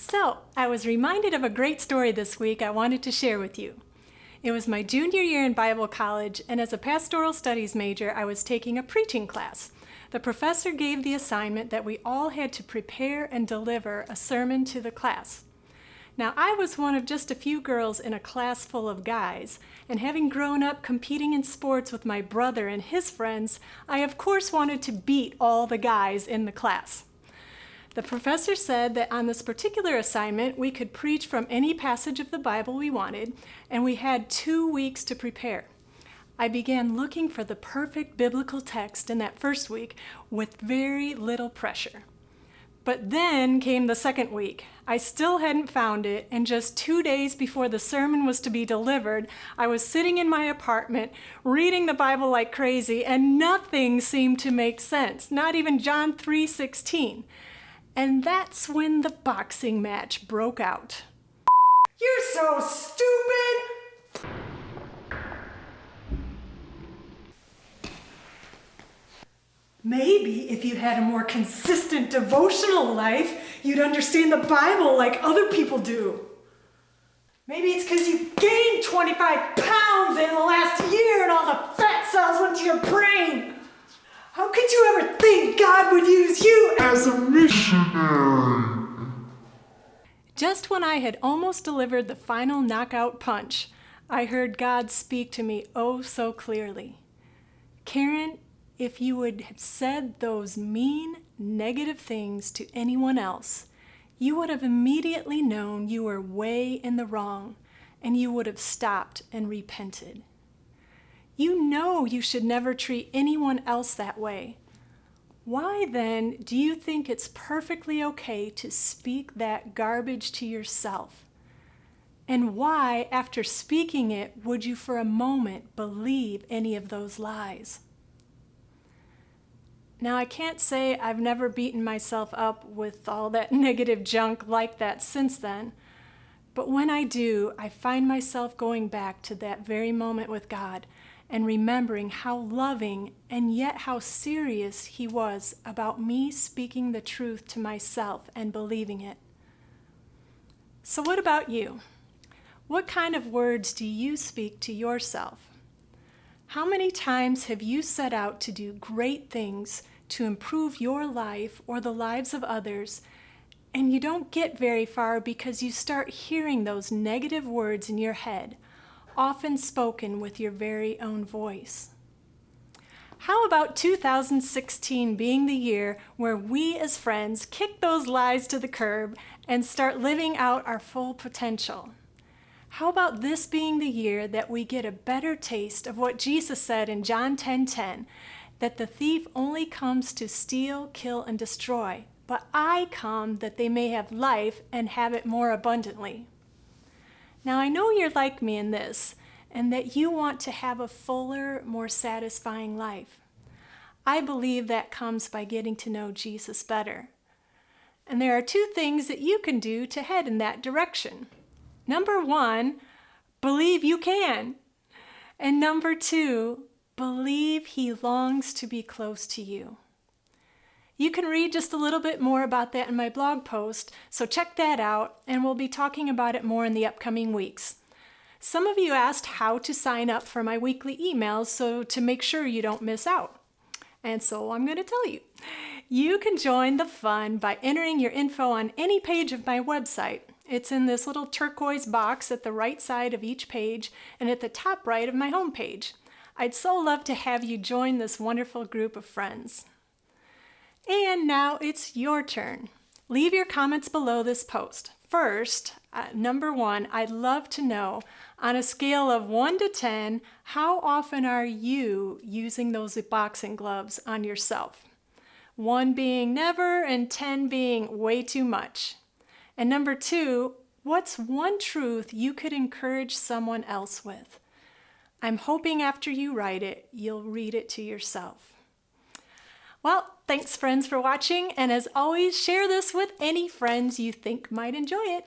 So, I was reminded of a great story this week I wanted to share with you. It was my junior year in Bible college, and as a pastoral studies major, I was taking a preaching class. The professor gave the assignment that we all had to prepare and deliver a sermon to the class. Now, I was one of just a few girls in a class full of guys, and having grown up competing in sports with my brother and his friends, I of course wanted to beat all the guys in the class. The professor said that on this particular assignment, we could preach from any passage of the Bible we wanted, and we had 2 weeks to prepare. I began looking for the perfect biblical text in that first week with very little pressure. But then came the second week. I still hadn't found it, and just 2 days before the sermon was to be delivered, I was sitting in my apartment reading the Bible like crazy, and nothing seemed to make sense, not even John 3:16. And that's when the boxing match broke out. You're so stupid! Maybe if you had a more consistent devotional life, you'd understand the Bible like other people do. Maybe it's because you gained 25 pounds in the last year and all the fat cells went to your brain. How could you ever think God would use you as a missionary? Just when I had almost delivered the final knockout punch, I heard God speak to me oh so clearly. Karen, if you would have said those mean, negative things to anyone else, you would have immediately known you were way in the wrong, and you would have stopped and repented. You know you should never treat anyone else that way. Why then do you think it's perfectly okay to speak that garbage to yourself? And why, after speaking it, would you for a moment believe any of those lies? Now, I can't say I've never beaten myself up with all that negative junk like that since then, but when I do, I find myself going back to that very moment with God and remembering how loving and yet how serious He was about me speaking the truth to myself and believing it. So what about you? What kind of words do you speak to yourself? How many times have you set out to do great things to improve your life or the lives of others, and you don't get very far because you start hearing those negative words in your head, often spoken with your very own voice? How about 2016 being the year where we as friends kick those lies to the curb and start living out our full potential? How about this being the year that we get a better taste of what Jesus said in John 10:10, that the thief only comes to steal, kill, and destroy, but I come that they may have life and have it more abundantly. Now, I know you're like me in this, and that you want to have a fuller, more satisfying life. I believe that comes by getting to know Jesus better. And there are 2 things that you can do to head in that direction. Number 1, believe you can. And number 2, believe He longs to be close to you. You can read just a little bit more about that in my blog post, so check that out, and we'll be talking about it more in the upcoming weeks. Some of you asked how to sign up for my weekly emails so to make sure you don't miss out. And so I'm going to tell you. You can join the fun by entering your info on any page of my website. It's in this little turquoise box at the right side of each page and at the top right of my homepage. I'd so love to have you join this wonderful group of friends. And now it's your turn. Leave your comments below this post. First, number 1, I'd love to know, on a scale of 1 to 10, how often are you using those boxing gloves on yourself? 1 being never and 10 being way too much. And number 2, what's one truth you could encourage someone else with? I'm hoping after you write it, you'll read it to yourself. Well, thanks friends for watching, and as always, share this with any friends you think might enjoy it.